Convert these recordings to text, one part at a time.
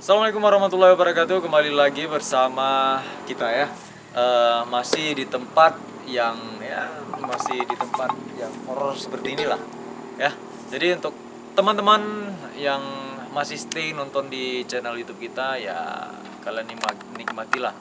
Assalamualaikum warahmatullahi wabarakatuh. Kembali lagi bersama kita ya. Masih di tempat yang horor seperti inilah ya. Jadi untuk teman-teman yang masih stay nonton di channel YouTube kita ya, kalian nikmatilah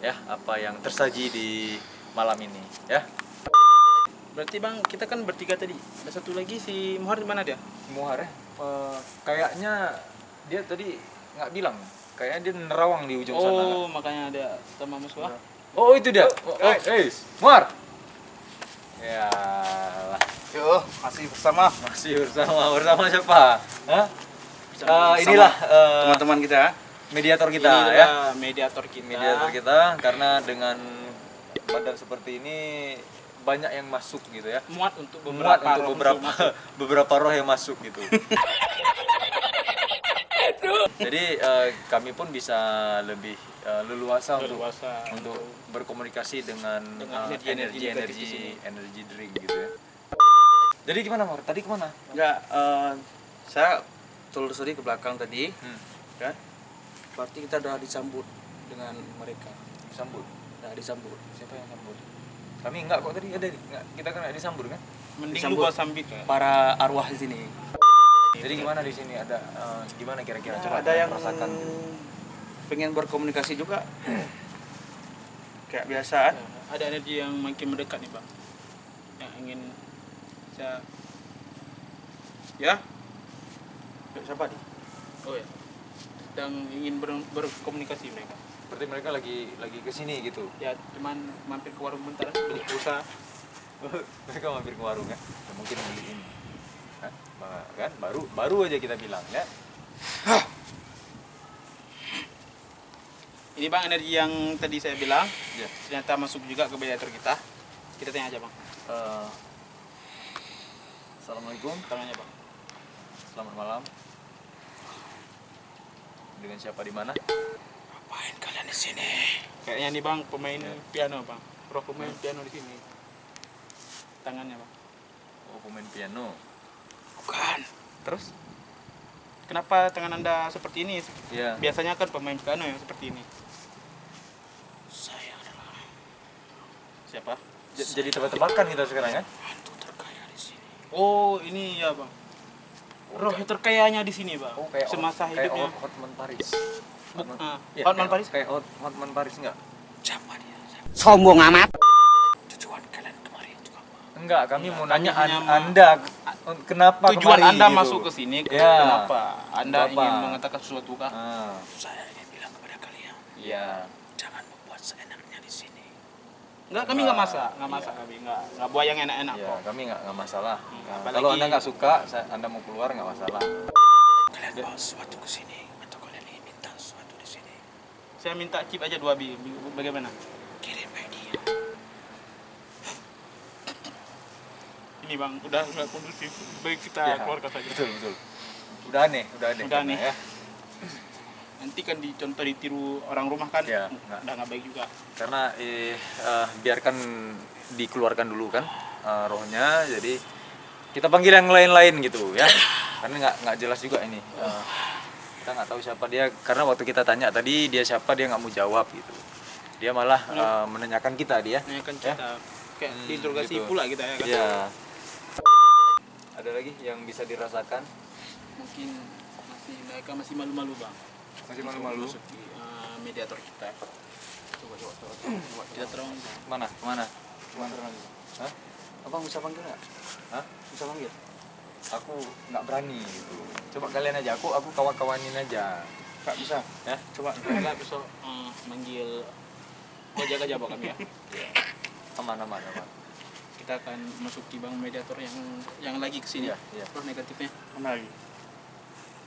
ya apa yang tersaji di malam ini ya. Berarti bang, kita kan bertiga tadi. Ada satu lagi si Muhar di mana dia? Muhar ya. Kayaknya dia tadi nggak bilang. Kayaknya dia nerawang di ujung sana. Oh, makanya ada sama musuh. Oh itu dia. Muar. Ya lah. Yo, masih bersama Masih bersama siapa? Hah? Bersama Inilah teman-teman kita. mediator kita Ini ya. mediator kita. Mediator kita karena dengan badan seperti ini banyak yang masuk gitu ya. Muat untuk Muat beberapa untuk roh masuk. beberapa roh yang masuk gitu. Jadi kami pun bisa lebih leluasa untuk berkomunikasi dengan energi drink gitu ya. Jadi gimana Mar? Tadi kemana? Enggak, saya telusuri ke belakang tadi, kan? Berarti kita udah disambut dengan mereka. Disambut. Udah disambut. Siapa yang sambut? Kami enggak kok tadi ada nih. Enggak, kita kan enggak disambut kan? Mending lu gua sambit para arwah di sini. Jadi gimana di sini ada gimana kira-kira? Ya, Coba ada yang rasakan. pengen berkomunikasi juga. Kayak biasa. Ada energi yang makin mendekat nih bang, yang ingin saya Siapa nih? oh ya sedang ingin berkomunikasi mereka Seperti mereka lagi ke sini gitu. ya, cuman mampir ke warung bentar beli pulsa. Mereka mampir ke warung kan? Ya, mungkin beli ini. Hah? Kan baru aja kita bilang ya. Ini bang energi yang tadi saya bilang Ya. ternyata masuk juga ke mediator kita. Kita tanya aja bang, Assalamualaikum. tanya bang. Selamat malam. Dengan siapa di mana? Ngapain kalian di sini? Kayaknya nih bang pemain piano bang, roh pemain piano di sini. Tangannya bang. Oh, pemain piano. Bukan. Terus? Kenapa tangan anda seperti ini? Ya. Biasanya kan pemain piano yang seperti ini. Saya adalah Siapa? Jadi tebak-tebakan kita sekarang kan? hantu terkaya di sini. Oh ini ya bang. Roh terkayanya di sini bang. Oh, kayak semasa kayak hidupnya. Hotman Paris. Ya, Hotman kayak- Paris? Kayak Hotman Paris enggak? Siapa dia? Sombong amat. Tujuan kalian kemari untuk apa? Enggak, kami Ya, mau kami nanya hanya Anda kenapa Tujuan kemari anda gitu? masuk ke sini Ya. kenapa? Anda Kenapa? ingin mengatakan sesuatu kah? Saya ingin bilang kepada kalian, Iya. jangan membuat seenaknya di sini. Enggak, kami nggak masak kami nggak buat yang enak-enak Iya, kok. kami nggak masalah. Nah, apalagi- kalau Anda nggak suka, Anda mau keluar nggak masalah. Kalian bawa sesuatu ke sini atau kalian ingin minta sesuatu di sini? Saya minta chip aja 2 bi, bagaimana? Kirim ID. Ini bang, udah nggak kondusif. Baik kita Iya, keluarkan saja. Betul. Udah aneh. Udah aneh. ya. Nanti kan dicontoh ditiru orang rumah kan, Iya, udah nggak baik juga. Karena biarkan dikeluarkan dulu kan rohnya. Jadi kita panggil yang lain-lain gitu ya. Karena nggak jelas juga ini. Kita nggak tahu siapa dia. Karena waktu kita tanya tadi dia siapa, dia nggak mau jawab gitu. Dia malah menanyakan kita dia. Nah, kan Ya. kita kayak diinterogasi gitu. pula kita ya kan. Iya. Ada lagi yang bisa dirasakan? Mungkin mereka masih malu-malu bang. Masih malu-malu. Masuki mediator kita. Coba. Kita terang. Mana? Kemana? Hah? Abang bisa panggil nggak? Hah? Bisa panggil? Aku nggak berani gitu. Coba kalian aja. Aku kawan-kawanin aja. Nggak bisa. Ya? Coba. Enggak besok manggil. Oh jaga kami ya. Aman. Kita akan masuki bang mediator yang lagi kesini. Iya. Roh negatifnya. Mana lagi?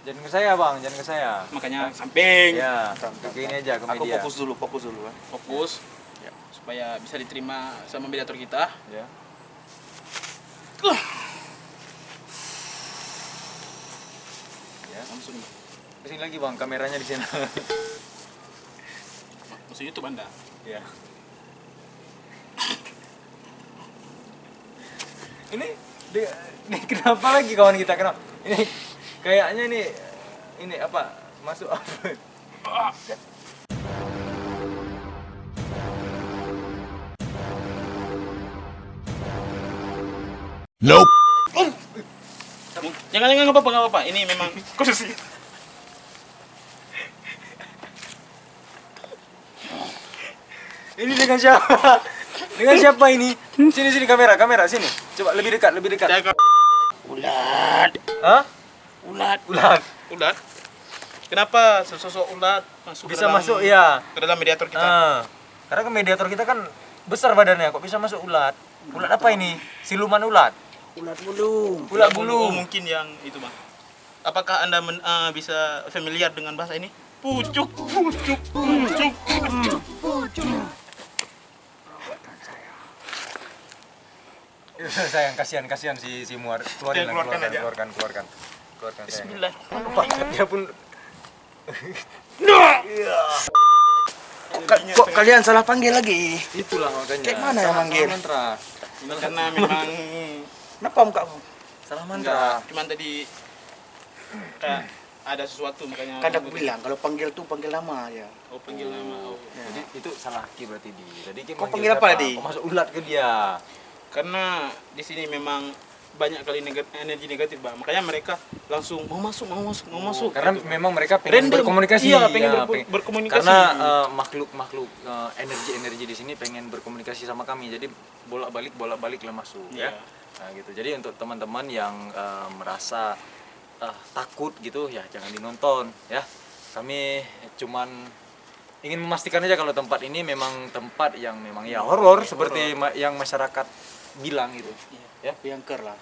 Jangan ke saya bang, jangan ke saya. Makanya samping. Ya, ke ini aja ke Aku media. fokus dulu. Fokus. Ya. Supaya bisa diterima sama mediator kita. Ya. Ya. Langsung bang. Kesini lagi bang, kameranya di sana. Masuk YouTube anda. Ya. Ini kenapa lagi kawan kita kenapa? Ini kayaknya ini apa Masuk apa? Nope. Jangan nggak apa-apa. Ini memang kondisi. Ini dengan siapa? Dengan siapa ini? Sini kamera sini. Coba lebih dekat. Ulat. Hah? Ulat. Ulat. Kenapa sosok ulat masuk Bisa masuk ya. ke dalam mediator kita? Karena kan mediator kita kan besar badannya, kok bisa masuk ulat? Ulat apa ini? Siluman ulat. Ulat bulu. Ulat Oh, bulu. mungkin yang itu bang. Apakah anda bisa familiar dengan bahasa ini? Pucuk. Sayang, kasihan si Muar. Keluarkan aja. Keluarkan sayang. Bismillah. Lupa, dia pun Kok kalian salah panggil lagi? itulah makanya. Kayak mana yang manggil? Salah mantra. Karena memang Kenapa muka kamu? Salah mantra. enggak, cuman tadi kayak ada sesuatu makanya. Kan aku bilang kalau panggil tuh panggil nama ya. Oh, panggil nama. Oh. Jadi itu salah Ki berarti di. Jadi Ki Kau manggil panggil apa siapa? tadi? Kok masuk ulat ke dia? Karena di sini memang banyak kali energi negatif bang, makanya mereka langsung mau masuk. Karena gitu. memang mereka pengen Random. berkomunikasi. Iya, pengen Ya, berkomunikasi. Karena makhluk energi di sini pengen berkomunikasi sama kami. Jadi bolak-balik lah masuk ya. Iya. Nah, gitu. Jadi untuk teman-teman yang merasa takut gitu ya jangan dinonton ya. Kami cuman ingin memastikan aja kalau tempat ini memang tempat yang memang ya horor seperti yang masyarakat bilang gitu. Ya, biangker lah.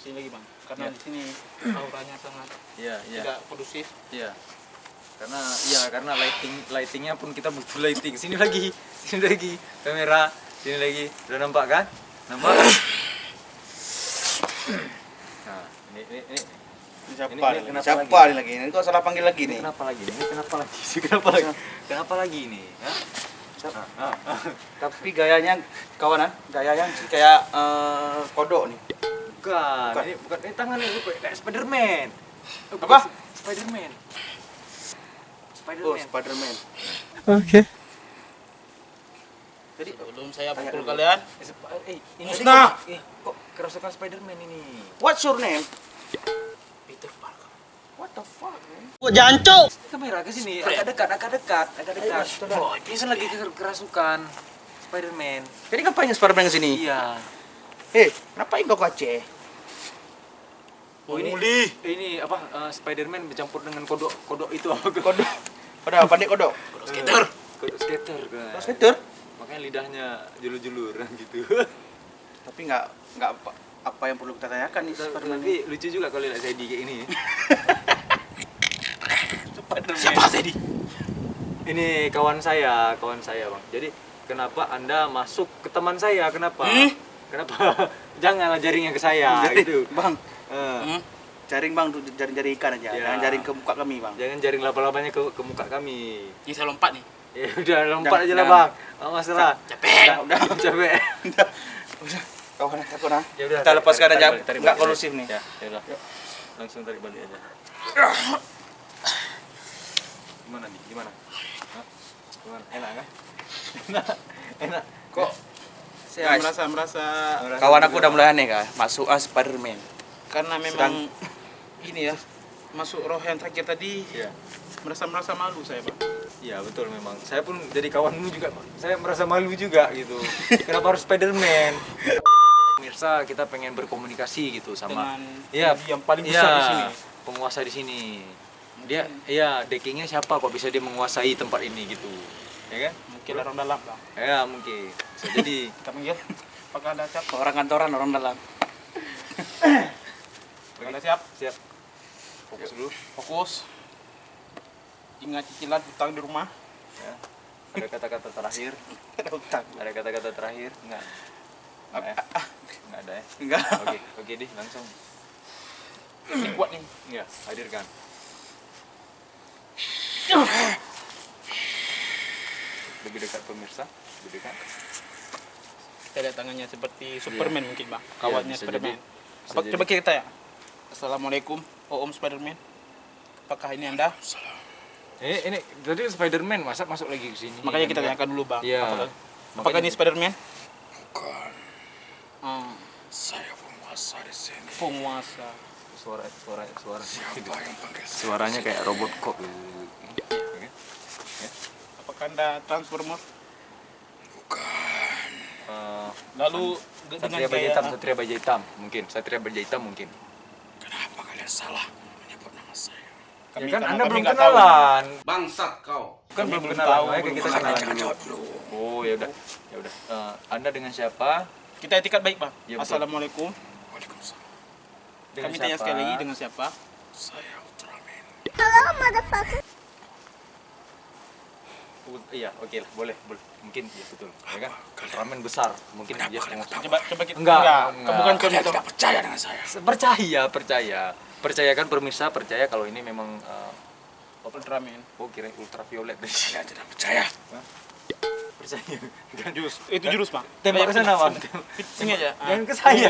Sini lagi bang, karena Iya. di sini auranya sangat Iya, tidak kondusif. Iya. Karena lightingnya pun kita butuh lighting. Sini lagi kamera, sini lagi. Udah nampak kan? Nampak? Nah, ini Siapa ini nih? kenapa Siapa lagi? nih lagi? Ini kok salah panggil lagi nih? kenapa lagi? Kenapa lagi ini? Ya? Tapi gayanya kawanan, gayanya sih kayak kodok nih. Bukan. Bukan. Ini tangannya lu kayak Spiderman. Apa? Spiderman. Oh, Spiderman. Jadi sebelum saya pukul kalian, Ini Musnah. kok kerasukan Spiderman ini? What's your name? Peter Parker. What the fuck, man? Kamera ke sini, agak dekat. Boy, Ini lagi kerasukan Spiderman. Jadi ngapain Spiderman kesini? Iya. Ngapain kau ke Aceh? Oh ini apa Spiderman bercampur dengan kodok itu apa? Kodok. Kodok, pandai kodok. Skater. Kodok skater kan. Kodok skater. Makanya lidahnya julur-julur gitu. Tapi nggak apa yang perlu kita tanyakan nih Spiderman. Tapi lucu juga kalau lihat Zedi kayak ini. Siapa tadi? Ini kawan saya bang. Jadi kenapa anda masuk ke teman saya? Kenapa? Kenapa? Janganlah jaringnya ke saya. Gitu. Bang, Eh, jaring bang, tuh jaring ikan aja. Ya. Jangan jaring ke muka kami bang. Jangan jaring laba-labanya ke muka kami. Ini saya lompat nih. Ya udah lompat aja lah Jangan. bang. Nggak masalah. Capek. Udah. Capek. Udah. Kawan aku nah. Ya udah. Kita lepaskan aja. Tarik Nggak balik. kondusif nih. Ya udah. Langsung tarik balik aja. Gimana nih? Gimana? Hah? Gimana? Enak kan? Enak. Kok Saya Guys. merasa kawan aku udah mulai aneh kah? Masuk Spiderman. karena memang ini ya masuk roh yang terakhir tadi Iya. merasa malu saya bang. Iya betul memang. Saya pun jadi kawanmu juga. Saya merasa malu juga gitu. Kenapa harus Spiderman? Pemirsa kita pengen berkomunikasi gitu sama Dengan Iya, yang paling besar di sini. penguasa di sini. Dia deckingnya siapa kok bisa dia menguasai tempat ini gitu. Ya kan? Mungkin orang dalam bang. Ya mungkin. Bisa jadi. Kita panggil. Apakah ada siap? Orang kantoran, orang dalam. Apakah ada siap? Siap. Fokus dulu. Fokus. Ingat cicilan hutang di rumah. Ya. Ada kata-kata terakhir. Utang. Ada kata-kata terakhir. Enggak. Enggak ya? Enggak ada ya? Enggak. Oke deh langsung. Ini kuat nih. Iya, hadirkan. Lebih dekat pemirsa, lebih dekat. Kita lihat tangannya seperti Superman mungkin bang. Kawannya bisa Spiderman. jadi. Bisa Apa jadi. coba kita ya. Assalamualaikum, Om Spiderman. Apakah ini Anda? Ini tadi Spider-Man masa masuk lagi ke sini. Makanya kita tanyakan dulu Bang. Iya. Apakah ini Spider-Man? Bukan. Hmm, Saya penguasa di sini. penguasa. Suara. Siapa yang panggil saya? Suaranya kayak robot kok. Apakah Anda Transformer? Bukan. Lalu Satria Baja Hitam, Satria Baja Hitam mungkin. Satria Baja Hitam mungkin. Kenapa kalian salah menyebut nama saya? Kami, Ya kan Anda belum nggak tahu. kenalan. Bangsat kau. Kan Kami belum belum kenalan. tahu, Makanya belum kita tahu. kenalan Jangan dulu. jawab dulu. Oh, ya udah. Anda dengan siapa? Kita etikat baik Bang. Ya, betul. Assalamualaikum. Waalaikumsalam. Dengan Kami tanya sekali lagi dengan siapa? Saya Ultraman. Iya, oke lah, boleh. Mungkin ya betul. Ya kan? Kalian- Ramen besar, mungkin Kenapa dia kalian pengusaha. ketawa? Coba kita. Enggak. Bukan Kalian contoh. tidak percaya dengan saya. Percaya. Percayakan pemirsa, percaya kalau ini memang Ultraman. oh kira ultraviolet. Kalian tidak percaya. Percaya. Bukan jus. Itu jurus Bang. Tembak ke sana, Bang. Sini aja. Jangan ke saya.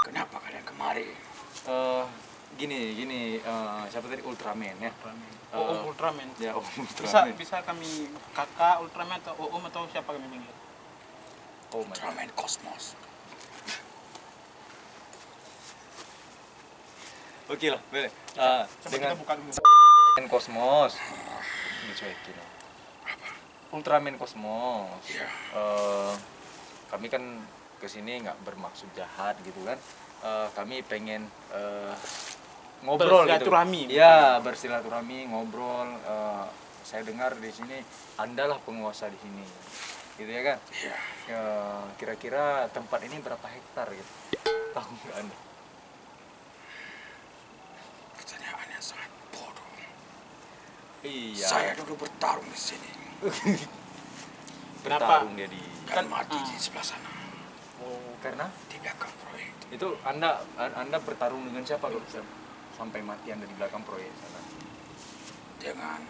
Kenapa kalian kemari? Gini, siapa tadi Ultraman ya? Oh, Ultraman. Ya, Bisa Ultraman. bisa kami kakak Ultraman atau Om atau siapa kami panggil? Oh my God. Ultraman Kosmos. Oke lah, boleh. Coba Dengan kita buka dulu. Ultraman Kosmos. Dicuekin. Ultraman Kosmos. Iya. Kami kan kesini nggak bermaksud jahat gitu kan. Kami pengen ngobrol gitu. Bersilaturahmi. Iya, bersilaturahmi, ngobrol. Saya dengar di sini Anda lah penguasa di sini. Gitu ya kan? Iya. Kira-kira tempat ini berapa hektar gitu? Tahu nggak Anda? Pertanyaan yang sangat bodoh. Iya. Saya dulu bertarung di sini bertarung dia di. dan mati di sebelah sana Oh, karena di belakang proyek. itu Anda bertarung dengan siapa kalau sampai mati Anda di belakang proyek sana? Dengan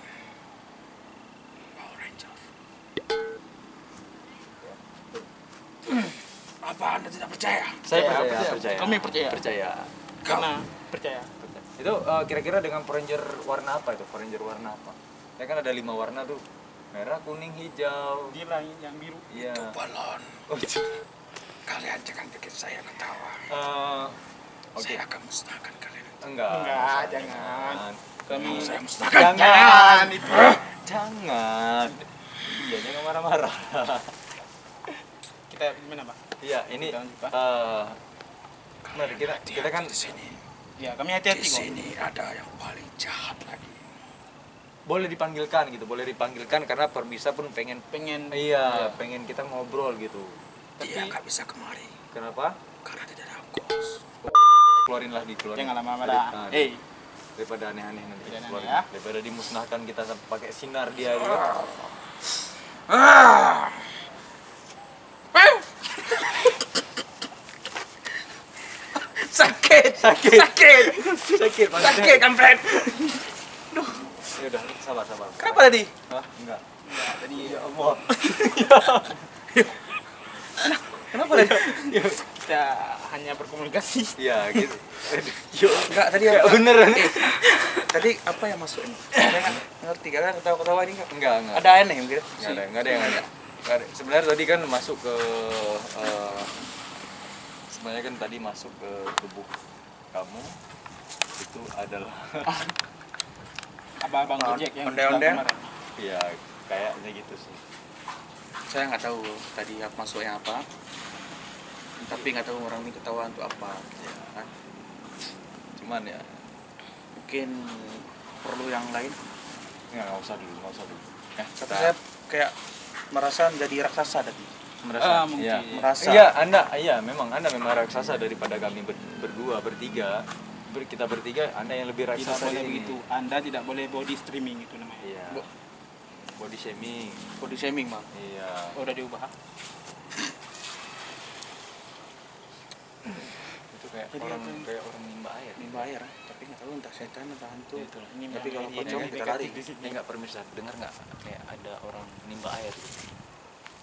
Power Ranger. Apa Anda tidak percaya? Saya Percaya. percaya. Kami percaya. Percaya. Karena percaya. Itu kira-kira dengan Power Ranger warna apa itu? Power Ranger warna apa? Ya kan ada 5 warna tuh. Merah, kuning, hijau. Dia lah yang biru. Iya. Itu balon. Oh, gitu. Kalian jangan bikin saya ketawa. Oke. Saya akan musnahkan kalian. Enggak, Jangan. Kami Mau saya musnahkan? Jangan itu. Jangan. Iya, jangan marah-marah. kita gimana Pak? Iya, ini Kita lanjut, Pak. mari kita kan di sini. Ya kami Di hati-hati kok. sini ada yang paling jahat lagi. boleh dipanggilkan gitu, boleh dipanggilkan karena pemirsa pun pengen Pengen. iya, pengen kita ngobrol gitu. Dia Tapi nggak bisa kemari kenapa? karena tidak ada ongkos. Keluarin lagi, keluarin. Jangan lama-lama dah. Daripada- daripada aneh-aneh nanti. Jangan Keluarin. aneh ya. Daripada dimusnahkan kita sampai pakai sinar dia gitu. Sakit, Sakit maksudnya. kampret. Ya udah, sabar. Kenapa tadi? Hah? Enggak. Tadi Ya Allah. kenapa tadi? Kita hanya berkomunikasi. Iya, gitu. Yo, Enggak, tadi ya, apa? beneran. Tadi apa yang masuk ini? Saya nggak ngerti, kalian ketawa-ketawa ini enggak? Enggak. Ada aneh mungkin? Enggak ada yang aneh. Nggak ada. Sebenarnya tadi kan masuk ke sebenarnya kan tadi masuk ke tubuh kamu itu adalah Abang Gojek yang Ondel-ondel. kemarin. ya kayaknya gitu sih. Saya nggak tahu tadi apa masuknya apa. Tapi nggak tahu orang ini ketawa untuk apa. Ya. Kan? Cuman ya Mungkin perlu yang lain. nggak usah dulu. Kata saya kayak merasa menjadi raksasa tadi. merasa mungkin. iya. Merasa. Iya memang Anda memang raksasa daripada kami berdua bertiga. Kita bertiga Anda yang lebih Tidak raksasa boleh di sini. begitu. Anda tidak boleh body streaming itu namanya. Iya. Body shaming. Body shaming, Bang. Iya. Oh, udah diubah. Itu kayak Jadi orang apa? kayak orang nimba air. Nimba air, tapi nggak tahu entah setan entah hantu. Itu lah. Ini Tapi kalau ini pocong negatif kita lari. di sini. Ini nggak pemirsa, dengar nggak kayak ada orang nimba air gitu.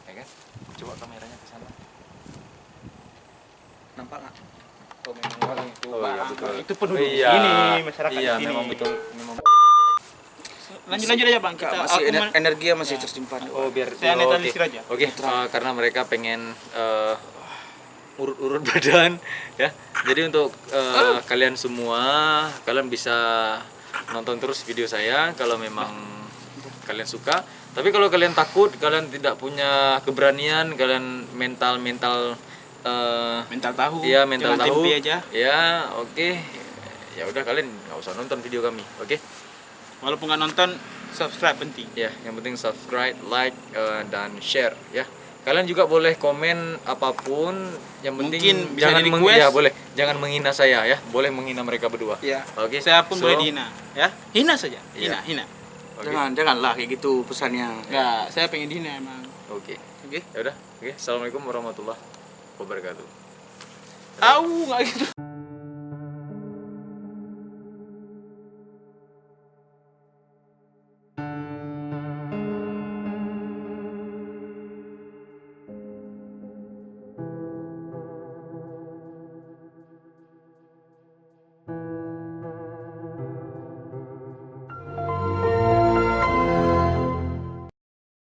Ya kan? Coba kameranya ke sana. Nampak nggak? Oh, memang orang itu. Oh, iya, Bang. betul. Itu penduduk Iya. sini, masyarakat Iya, di sini. memang betul. Memang Lanjut aja bang. Kak, Kita masih aku men- energi masih tersimpan. Oh biar Saya oh, netralisir aja. Oke, karena mereka pengen urut-urut badan ya. Jadi untuk kalian semua, kalian bisa nonton terus video saya kalau memang kalian suka. Tapi kalau kalian takut, kalian tidak punya keberanian, kalian mental mental tahu. iya mental Jangan tahu. tempe aja. Ya, oke. Ya udah kalian nggak usah nonton video kami, oke? Walaupun nggak nonton, subscribe penting. Ya, yang penting subscribe, like, dan share ya. Kalian juga boleh komen apapun, yang penting Mungkin bisa jangan di request. ya boleh, jangan menghina saya ya. Boleh menghina mereka berdua. Ya. Oke. Saya pun So, boleh dihina, ya. Hina saja. Iya. Hina. Oke. Janganlah kayak gitu pesannya. Enggak, saya pengen dihina emang. Oke. Oke. Ya udah. Oke. Assalamualaikum warahmatullahi wabarakatuh. Au, enggak gitu.